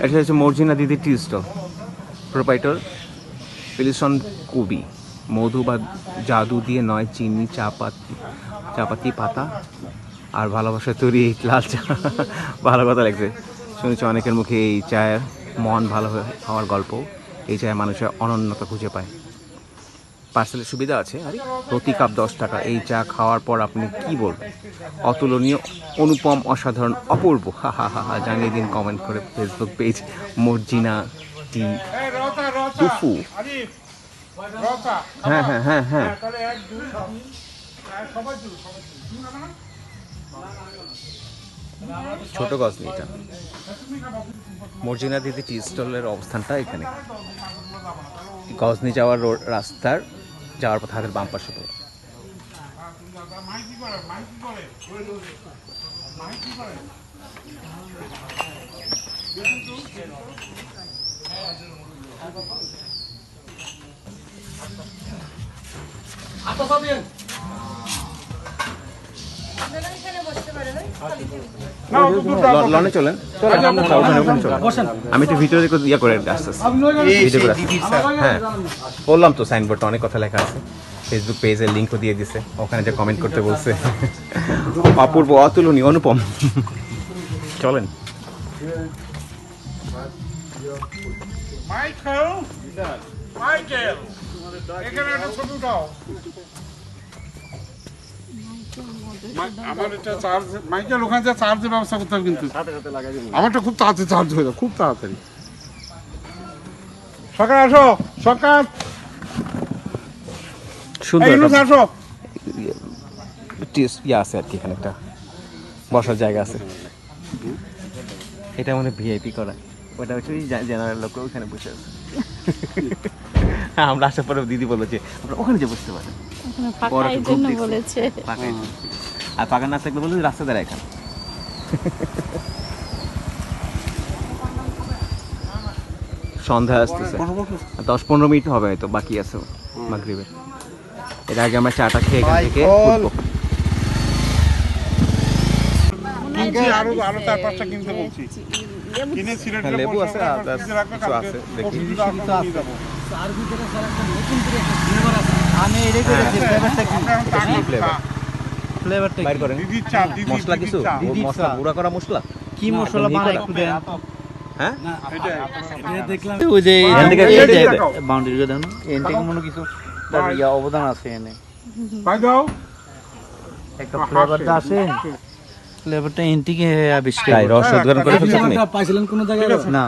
এটা হচ্ছে মর্জিনা দিদি টি স্টল, প্রোপাইটর পিলিসন কবি। মধু বা জাদু দিয়ে নয়, চিনি, চাপাতি পাতা আর ভালোবাসা তৈরি এই লাল চা। ভালো কথা লাগছে, শুনেছি অনেকের মুখে এই চায়ের মন ভালো হওয়ার গল্প। এই চায়ে মানুষের অনন্যতা খুঁজে পায়। পার্সেলের সুবিধা আছে, আর প্রতি কাপ 10 টাকা। এই চা খাওয়ার পর আপনি কি বলবেন? অতুলনীয়, অনুপম, অসাধারণ, অপূর্ব। হা হা হা হা। জানিয়ে দিন কমেন্ট করে ফেসবুক পেজ মর্জিনা টি টুফু। হ্যাঁ হ্যাঁ হ্যাঁ হ্যাঁ। ছোট গজনি এটা। মর্জিনা দিদি টি স্টলের অবস্থানটা এখানে, গজনি যাওয়ার রাস্তার যাওয়ার পথে হাতের বাম পাশে। লনে চলেন, আমি একটু ভিডিও ইয়ে করে আসতে ভিডিও করে। হ্যাঁ বললাম তো, সাইনবোর্ডটা অনেক কথা লেখা আছে। ফেসবুক পেজের লিঙ্কও দিয়ে দিছে, ওখানে যে কমেন্ট করতে বলছে। অপূর্ব, অতুলনীয়, অনুপম। চলেন। আমার এটা চার্জ মাইকেল ওখানে যা চার্জের ব্যবস্থা করতে হবে, কিন্তু আমারটা খুব তাড়াতাড়ি চার্জ হয়ে যায়, খুব তাড়াতাড়ি। সকাল আসো, সকাল সুন্দর আসো। ইয়ে আছে আর কি, এখানে একটা বসার জায়গা আছে। এটা মানে ভিআইপি করা, ওটা হচ্ছে জেনারেল লোক ওখানে বসে আছে। আমরা আসার পরে দিদি বললো যে আপনারা ওখানে যে বসতে পারেন, আর পাকা না থাকলে বললো রাস্তা দ্বারা এখানে। সন্ধ্যা আসতেছে, 10-15 মিনিট হবে হয়তো, বাকি আছে মাগরিবের। এর আগে আমরা চাটা খেয়ে এখান থেকে উঠবো। আরো 4-5টা কিনতে বলছি, কিনে সিলেটে লেবু আছে, কিছু আছে দেখি। মশলা কিছু, মশলা গুঁড়া করা মশলা, কি মশলা বানায় একটু দেন। হ্যাঁ দেখলাম ওই যে বাউন্ডারি দেন, এন থেকে মনে কিছু তার ইয়া অবদান আছে এনে। ভাই দাও একটা ফ্লেভারটা আছে, ফ্লেভারটা এন থেকে আবিষ্কার। রস উদ্ঘাটন করে ফেলছেন পাইছিলেন কোন জায়গায়? না।